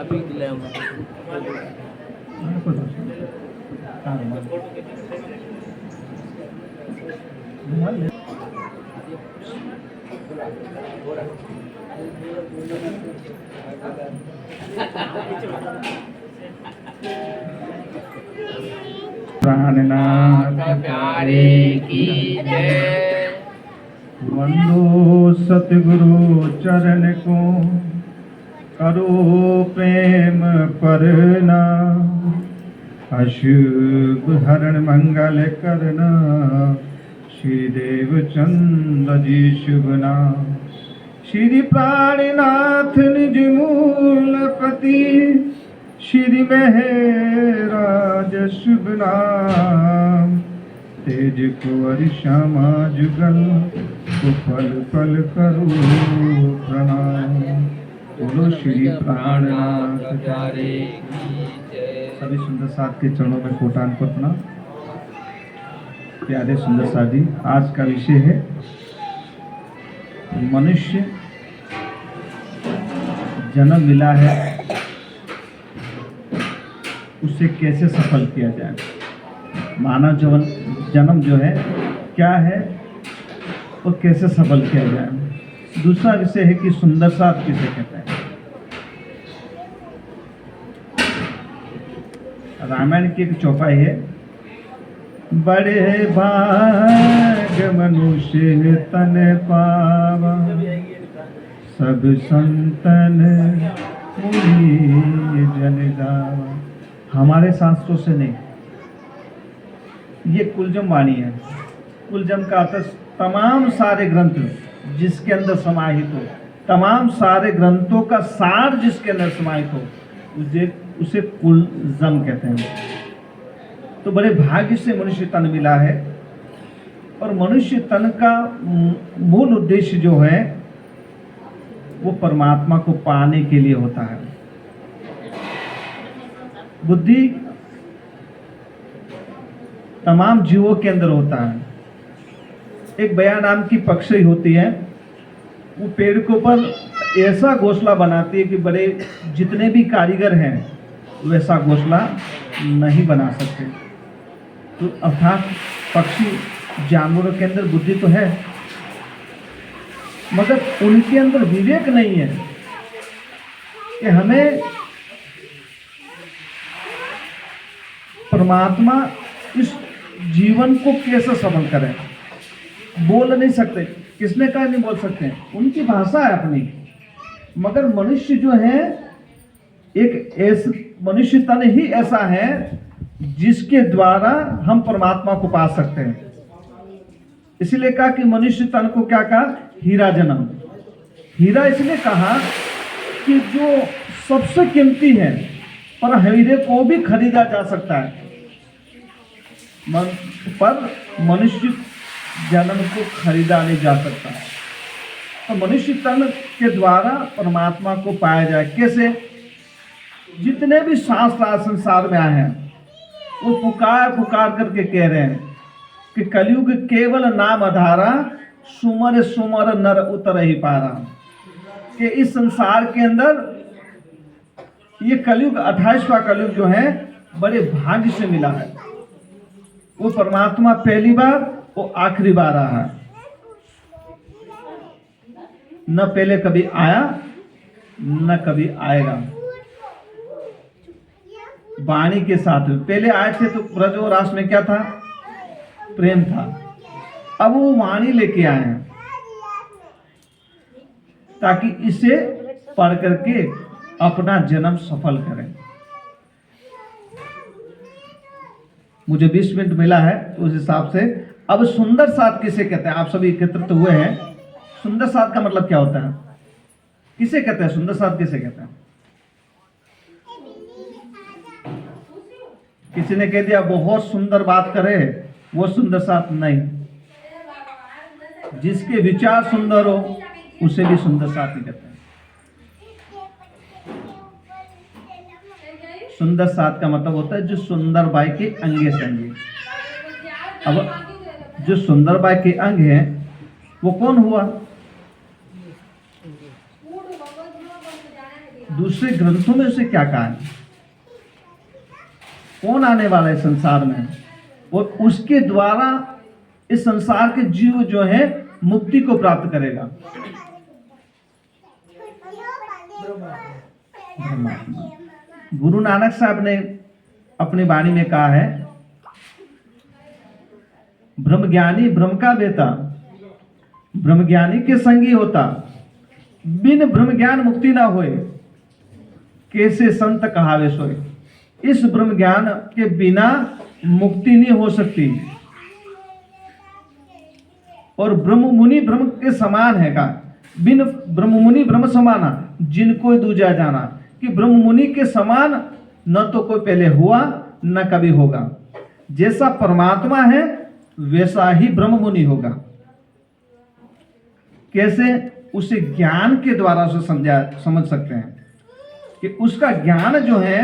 अभी दिलाया हूँ। प्राणनाथ प्यारे की जय। वंदो सतगुरु चरण को, करो प्रेम परना, अशुभ हरण मंगल करना, श्री देवचंद्र जी शुभ नाम। श्री प्राणनाथ निज मूलपति, श्री महराज शुभ नाम। तेज कुंवर श्यामा जुगल, को पल पल करो प्रणाम। बोलो श्री प्राणनाथ प्यारे की जय। सभी सुंदर साथ के चरणों में कोटान को प्रणाम। प्यारे सुंदर साथ जी, आज का विषय है मनुष्य जन्म मिला है, उसे कैसे सफल किया जाए। मानव जन्म जो है क्या है और कैसे सफल किया जाए। दूसरा विषय है कि सुंदर साथ किसे कहते हैं। रामायण की एक चौपाई है, बड़े भाग मनुष्य तन पावा, सब संतन मुनि जन गावा। हमारे शास्त्रों से नहीं, ये कुलजम वाणी है। कुलजम का अर्थ तमाम सारे ग्रंथ जिसके अंदर समाहित हो, तमाम सारे ग्रंथों का सार जिसके अंदर समाहित हो, उसे कुलजम कहते हैं। तो बड़े भाग्य से मनुष्य तन मिला है, और मनुष्य तन का मूल उद्देश्य जो है वो परमात्मा को पाने के लिए होता है। बुद्धि तमाम जीवों के अंदर होता है। एक बया नाम की पक्षी होती है, वो पेड़ के ऊपर ऐसा घोंसला बनाती है कि बड़े जितने भी कारीगर हैं वैसा घोंसला नहीं बना सकते। तो अर्थात पक्षी जानवरों के अंदर बुद्धि तो है, मगर उनके अंदर विवेक नहीं है कि हमें परमात्मा इस जीवन को कैसे सफल करें। बोल नहीं सकते, किसने कहा नहीं बोल सकते, उनकी भाषा है अपनी। मगर मनुष्य जो है एक ऐसा मनुष्य तन ही ऐसा है जिसके द्वारा हम परमात्मा को पा सकते हैं। इसलिए कहा कि मनुष्य तन को क्या कहा, हीरा जन्म। हीरा इसलिए कहा कि जो सबसे कीमती है, पर हीरे को भी खरीदा जा सकता है, पर मनुष्य जन्म को खरीदा नहीं जा सकता। तो मनुष्य तन के द्वारा परमात्मा को पाया जाए कैसे। जितने भी शास्त्र आज संसार में आए हैं वो पुकार पुकार करके कह रहे हैं कि कलयुग केवल नाम आधारा, सुमर सुमर नर उतर ही पारा। कि इस संसार के अंदर ये कलयुग 28वां कलयुग जो है बड़े भाग्य से मिला है। वो परमात्मा पहली बार, वो आखिरी बार रहा है, न पहले कभी आया न कभी आएगा। वाणी के साथ पहले आए थे तो ब्रज और रास में क्या था, प्रेम था। अब वो वाणी लेके आए हैं ताकि इसे पढ़ करके अपना जन्म सफल करें। मुझे 20 मिनट मिला है, तो उस हिसाब से अब सुंदर साथ किसे कहते हैं। आप सभी एकत्रित हुए हैं, सुंदर साथ का मतलब क्या होता है, किसे कहते हैं, सुंदर साथ किसे कहते हैं। किसी ने कह दिया बहुत सुंदर बात करे वो सुंदर साथ नहीं, जिसके विचार सुंदर हो उसे भी सुंदर साथ ही कहते हैं। सुंदर साथ का मतलब होता है जो सुंदर बाई के अंगे से अंगे। अब जो सुंदर बाई के अंग हैं वो कौन हुआ, दूसरे ग्रंथों में उसे क्या कहा है, कौन आने वाला है संसार में, और उसके द्वारा इस संसार के जीव जो है मुक्ति को प्राप्त करेगा। गुरु नानक साहब ने अपनी वाणी में कहा है, ब्रह्मज्ञानी ब्रह्म का बेटा, ब्रह्मज्ञानी के संगी होता, बिन ब्रह्म ज्ञान मुक्ति ना होए, कैसे संत कहावे सोए। इस ब्रह्म ज्ञान के बिना मुक्ति नहीं हो सकती। और ब्रह्म मुनि ब्रह्म के समान है का, बिन ब्रह्म मुनि ब्रह्म समाना, जिनको दूजा जाना, कि ब्रह्म मुनि के समान न तो कोई पहले हुआ न कभी होगा। जैसा परमात्मा है वैसा ही ब्रह्म मुनि होगा। कैसे? उसे ज्ञान के द्वारा उसे समझ सकते हैं कि उसका ज्ञान जो है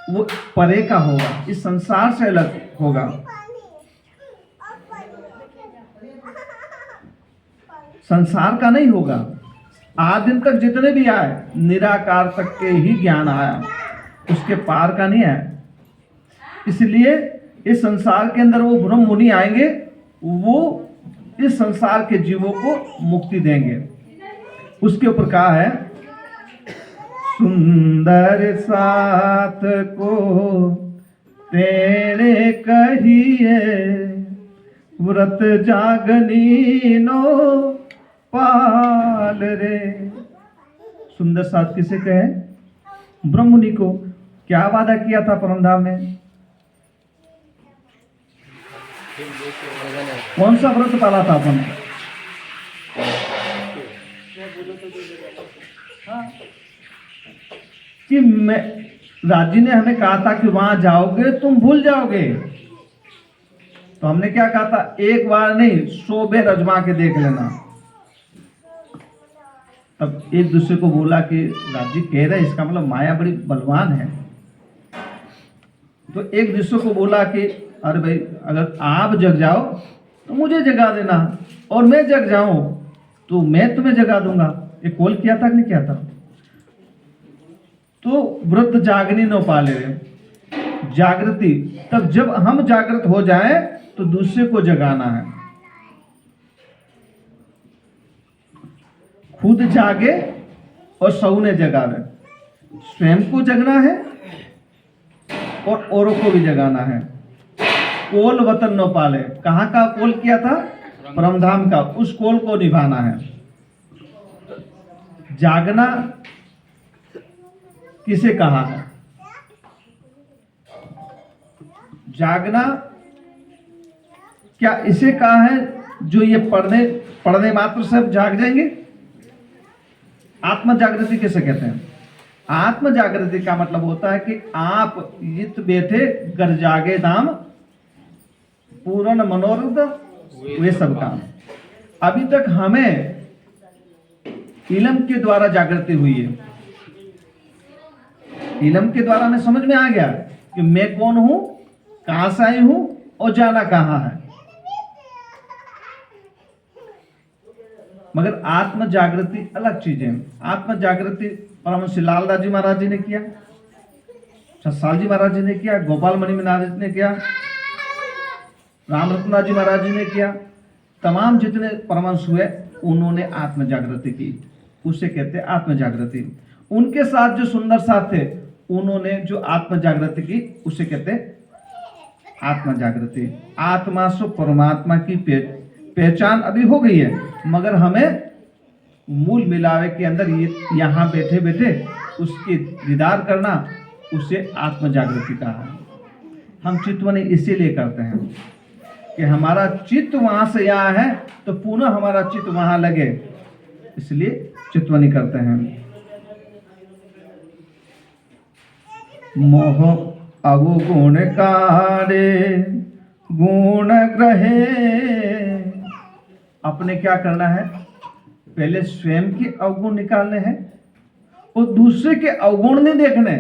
वो परे का होगा, इस संसार से अलग होगा। संसार का नहीं होगा। आज दिन तक जितने भी आए निराकार तक के ही ज्ञान आया, उसके पार का नहीं आया। इसलिए इस संसार के अंदर वो ब्रह्म मुनि आएंगे, वो इस संसार के जीवों को मुक्ति देंगे। उसके ऊपर कहा है, सुंदर साथ को तेरे कहिए, व्रत जागनी नो पाल रे। सुंदर साथ किसे कहे? ब्रह्म मुनि को। क्या वादा किया था परमधाम में? कौन सा व्रत पाला था अपन? कि मैं, राजी ने हमें कहा था कि वहां जाओगे तुम भूल जाओगे। तो हमने क्या कहा था? एक बार नहीं 100 बार अजमा के देख लेना। तब एक दूसरे को बोला कि राजी कह रहे, इसका मतलब माया बड़ी बलवान है। तो एक दूसरे को बोला कि अरे भाई, अगर आप जग जाओ तो मुझे जगा देना, और मैं जग जाऊं तो मैं तुम्हें जगा दूंगा। ये कॉल किया था कि नहीं किया था? तो व्रत जागनी न पाले रे, जागृति। तब जब हम जागृत हो जाएं तो दूसरे को जगाना है। खुद जागे और सौने जगावे। स्वयं को जगना है और औरों को भी जगाना है। कोल वतन न पाले। कहाँ का कोल किया था? परमधाम का। उस कोल को निभाना है। जागना किसे कहा है? जागना क्या इसे कहा है जो ये पढ़ने मात्र से जाग जाएंगे? आत्म जागृति किसे कहते हैं? आत्म जागृति का मतलब होता है कि आप इत बैठे घर जागे दाम, पूर्ण मनोरथ वे सब काम। अभी तक हमें इलम के द्वारा जागृति हुई है। इलम के द्वारा हमें समझ में आ गया कि मैं कौन हूं, कहां से आई हूं और जाना कहां है। मगर आत्म जागृति अलग चीज है। आत्म जागृति परमहंस लालदास जी महाराज जी ने किया, सत्साल जी महाराज जी ने किया, गोपाल मणि महाराज ने किया, राम रत्नाथ जी महाराज जी ने किया। तमाम जितने परमहंस हुए उन्होंने आत्म जागृति की, उसे कहते हैं आत्म जागृति। उनके साथ जो सुंदर साथ थे उन्होंने जो आत्म जागृति की उसे कहते हैं आत्म जागृति। आत्मा से परमात्मा की पहचान अभी हो गई है, मगर हमें मूल मिलावे के अंदर यहाँ बैठे बैठे उसकी दीदार करना, उसे आत्म जागृति कहा है। हम चित्तवनी इसीलिए करते हैं कि हमारा चित्त वहां से यहाँ है तो पुनः हमारा चित्त वहां लगे, इसलिए चित्तवनी करते हैं। मोह अवगुण कारे गुण ग्रहे। अपने क्या करना है? पहले स्वयं के अवगुण निकालने हैं और दूसरे के अवगुण नहीं देखने,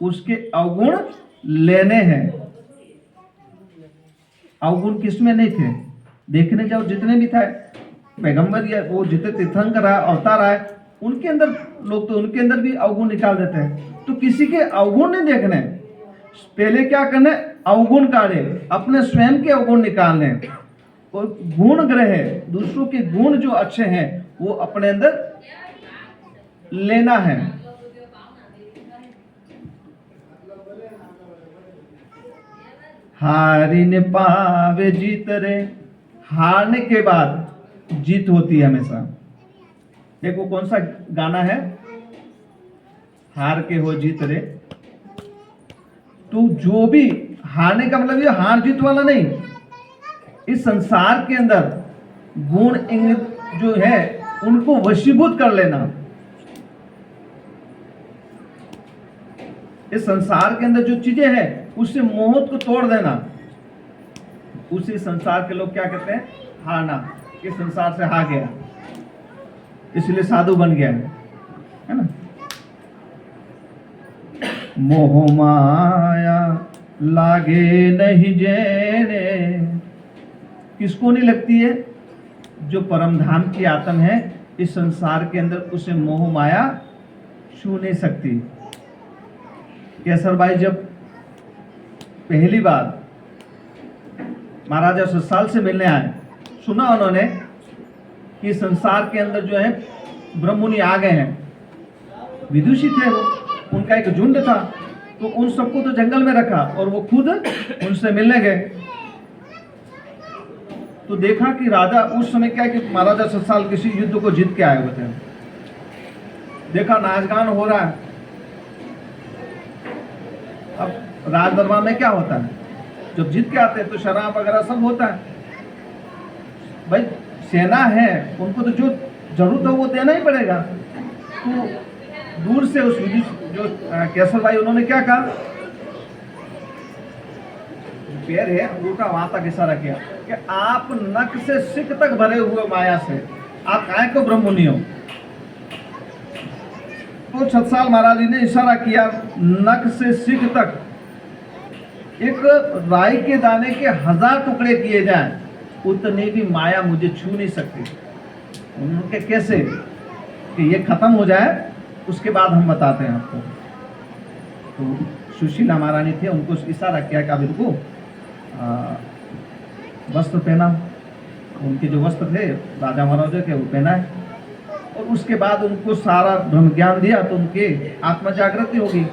उसके अवगुण लेने हैं। अवगुण किसमें नहीं थे? देखने जाओ जितने भी था पैगंबर या वो जितने तीर्थंकर आए, अवतार आए, उनके अंदर लोग तो उनके अंदर भी अवगुण निकाल देते हैं। तो किसी के अवगुण नहीं देखने, पहले क्या करना है, अवगुण काढ़े, अपने स्वयं के अवगुण निकालने और गुण ग्रह, दूसरों के गुण जो अच्छे हैं वो अपने अंदर लेना है। हारी न पावे जीत रे, हारने के बाद जीत होती है हमेशा। एक वो कौन सा गाना है, हार के हो जीत रे। तो जो भी हारने का मतलब ये हार जीत वाला नहीं, इस संसार के अंदर गुण इंगित जो है उनको वशीभूत कर लेना। इस संसार के अंदर जो चीजें हैं उससे मोह को तोड़ देना। उसी संसार के लोग क्या कहते हैं, हारना, कि संसार से हार गया इसलिए साधु बन गया है ना। मोह माया लागे नहीं जेने, किसको नहीं लगती है, जो परम धाम की आत्म है इस संसार के अंदर उसे मोह माया छू नहीं सकती। केसर भाई जब पहली बार महाराजा सससाल से मिलने आए, सुना उन्होंने कि संसार के अंदर जो है ब्रह्ममुनि आ गए हैं, विदुषी थे वो, उनका एक झुंड था, तो उन सबको तो जंगल में रखा और वो खुद उनसे मिलने गए। तो देखा कि राजा उस समय क्या कि महाराजा सससाल किसी युद्ध को जीत के आए हुए थे, देखा नाचगान हो रहा है। अब राज दरबार में क्या होता है, जब जीत के आते हैं तो शराब वगैरह सब होता है। भाई सेना है, उनको तो जो जरूरत है वो देना ही पड़ेगा। तो दूर से उस जो केसर भाई उन्होंने क्या कहा, पैर है उल्टा वहां तक इशारा किया कि आप नख से सिक तक भरे हुए माया से, आप काय को ब्रह्ममुनि हो। तो सतसाल महाराज जी ने इशारा किया, नख से सिक तक एक राई के दाने के 1000 टुकड़े किए जाएं, उतनी भी माया मुझे छू नहीं सकती। उनके कैसे कि ये खत्म हो जाए उसके बाद हम बताते हैं आपको। तो सुशीला महारानी थे, उनको इशारा किया कि आप इनको वस्त्र पहना। उनके जो वस्त्र थे राजा महाराजा के वो पहना है, और उसके बाद उनको सारा ब्रह्म ज्ञान दिया तो उनकी आत्मा जागृति होगी।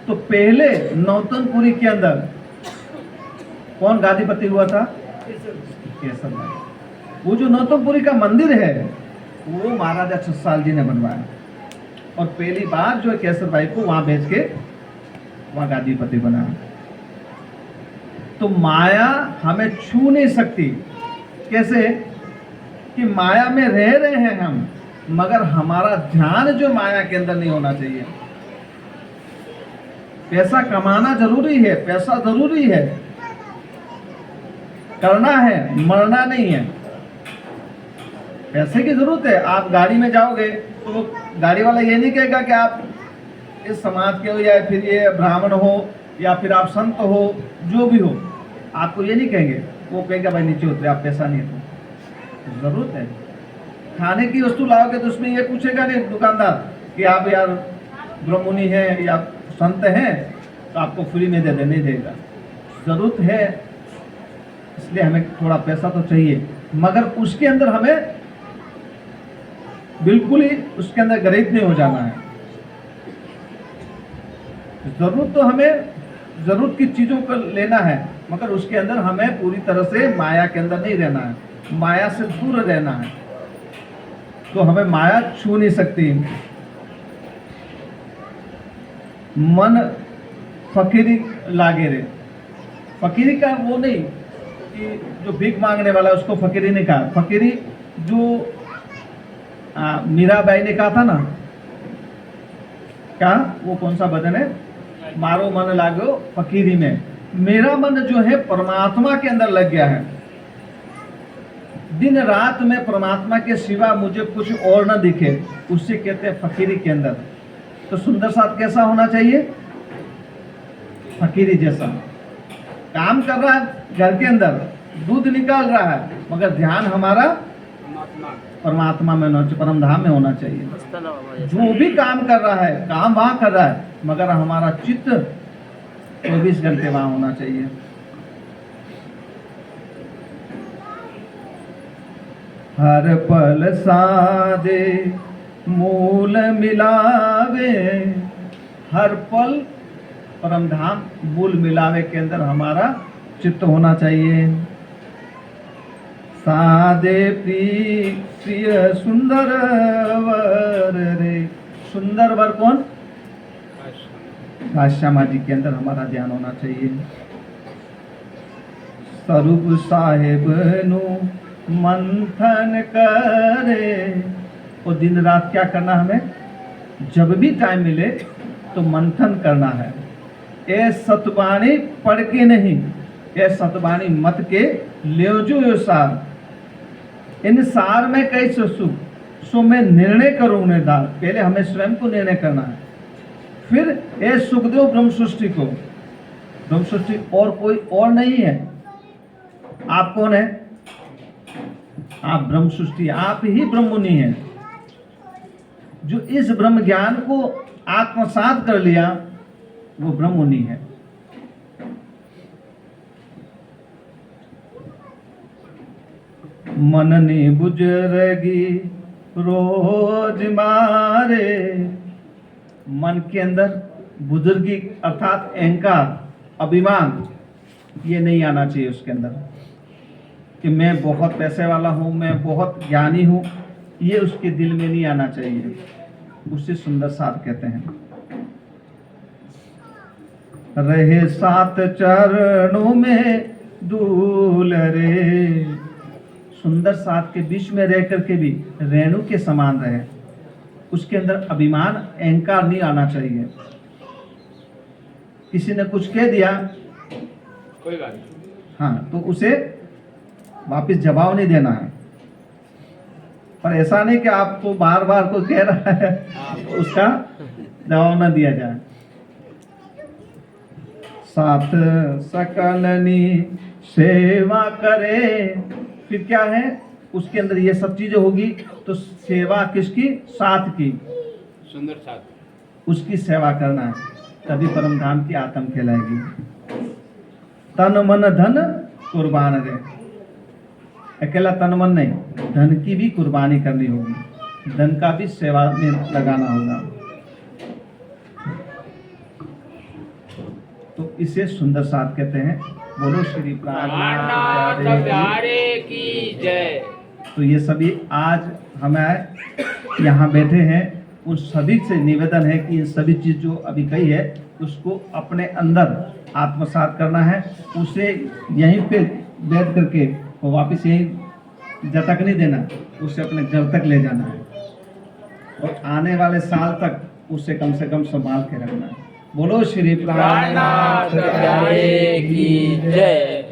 तो पहले नौतनपुरी के अंदर कौन गादीपति हुआ था, केसर भाई। वो जो नौतनपुरी का मंदिर है वो महाराजा सससाल जी ने बनवाया, और पहली बार जो है केसर भाई को वहां भेज के वहां गादीपति बनाया। तो माया हमें छू नहीं सकती। कैसे कि माया में रह रहे हैं हम, मगर हमारा ध्यान जो माया के अंदर नहीं होना चाहिए। पैसा कमाना जरूरी है, पैसा जरूरी है, करना है, मरना नहीं है। पैसे की जरूरत है। आप गाड़ी में जाओगे तो गाड़ी वाला ये नहीं कहेगा कि आप इस समाज के हो या फिर ये ब्राह्मण हो या फिर आप संत हो, जो भी हो, आपको ये नहीं कहेंगे। वो कहेगा भाई नीचे उतरे, आप पैसा नहीं है तो जरूरत है। खाने की वस्तु लाओगे तो उसमें ये पूछेगा नहीं दुकानदार कि आप यार ब्रह्ममुनि हैं या संत हैं तो आपको फ्री में दे दे, नहीं देगा। जरूरत है इसलिए हमें थोड़ा पैसा तो चाहिए, मगर उसके अंदर हमें बिल्कुल ही उसके अंदर गरीब नहीं हो जाना है। जरूरत तो हमें जरूरत की चीजों को लेना है, मगर उसके अंदर हमें पूरी तरह से माया के अंदर नहीं रहना है, माया से दूर रहना है। तो हमें माया छू नहीं सकती। मन फकीरी लागे रे, फकीरी का वो नहीं कि जो भीख मांगने वाला है उसको फकीरी नहीं कहा। फकीरी जो मीराबाई ने कहा था ना, क्या वो कौन सा भजन है, मारो मन लागो फकीरी में। मेरा मन जो है परमात्मा के अंदर लग गया है, दिन रात में परमात्मा के सिवा मुझे कुछ और न दिखे, उससे कहते हैं फकीरी के अंदर। तो सुंदर साथ कैसा होना चाहिए, फकीरी जैसा। काम कर रहा है घर के अंदर, दूध निकाल रहा है, मगर ध्यान हमारा परमात्मा में होना चाहिए, परम धाम में होना चाहिए। जो भी काम कर रहा है, काम वहाँ कर रहा है, मगर हमारा चित्त 24 घंटे वहाँ होना चाहिए। हर पल सादे मूल मिलावे, हर पल परम धाम मूल मिलावे के अंदर हमारा चित्त होना चाहिए। सादे प्रिय सुंदर वर रे, सुंदर वर कौन? घनश्यामा जी के अंदर हमारा ध्यान होना चाहिए। स्वरूप साहेब नु मंथन करे, और दिन रात क्या करना हमें? जब भी टाइम मिले तो मंथन करना है। ए सतबाणी पढ़ के नहीं, ए सतबाणी मत के ले जो सार, इन सार में कैसे सुख सो मैं निर्णय करूँ निर्धार। पहले हमें स्वयं को निर्णय करना है, फिर ए सुखदेव ब्रह्म सृष्टि को। ब्रह्म सृष्टि और कोई और नहीं है। आप कौन है? आप ब्रह्म सृष्टि, आप ही ब्रह्ममुनि हैं। जो इस ब्रह्म ज्ञान को आत्मसात कर लिया वो ब्रह्ममुनि है। मननी बुजुर्गी रोज मारे, मन के अंदर बुजुर्गी अर्थात अहंकार, अभिमान, ये नहीं आना चाहिए उसके अंदर कि मैं बहुत पैसे वाला हूँ, मैं बहुत ज्ञानी हूँ, ये उसके दिल में नहीं आना चाहिए। उसे सुंदर साथ कहते हैं। रहे सात चरणों में दूल रे, सुंदर साथ के बीच में रह करके भी रेणु के समान रहे, उसके अंदर अभिमान अहंकार नहीं आना चाहिए। किसी ने कुछ कह दिया, कोई बात नहीं, हाँ, तो उसे वापस जवाब नहीं देना है। पर ऐसा नहीं कि आपको बार बार कोई कह रहा है तो उसका जवाब न दिया जाए। साथ सकलनी सेवा करे, फिर क्या है उसके अंदर ये सब चीजें होगी तो सेवा किसकी? साथ की, सुंदर साथ, उसकी सेवा करना है, तभी परम धाम की आत्म कहलाएगी। तन मन धन कुर्बान दे, अकेला तन मन नहीं, धन की भी कुर्बानी करनी होगी, धन का भी सेवा में लगाना होगा। तो इसे सुंदर साथ कहते हैं। बोलो श्री प्राणनाथ प्यारे की जय। तो ये सभी आज हमें यहाँ बैठे हैं, उन सभी से निवेदन है कि ये सभी चीज जो अभी कही है उसको अपने अंदर आत्मसात करना है। उसे यहीं पे बैठ करके वो वापस यहीं जतक नहीं देना, उसे अपने घर तक ले जाना है और आने वाले साल तक उसे कम से कम संभाल के रखना है। बोलो श्री प्राणनाथ प्यारे की जय।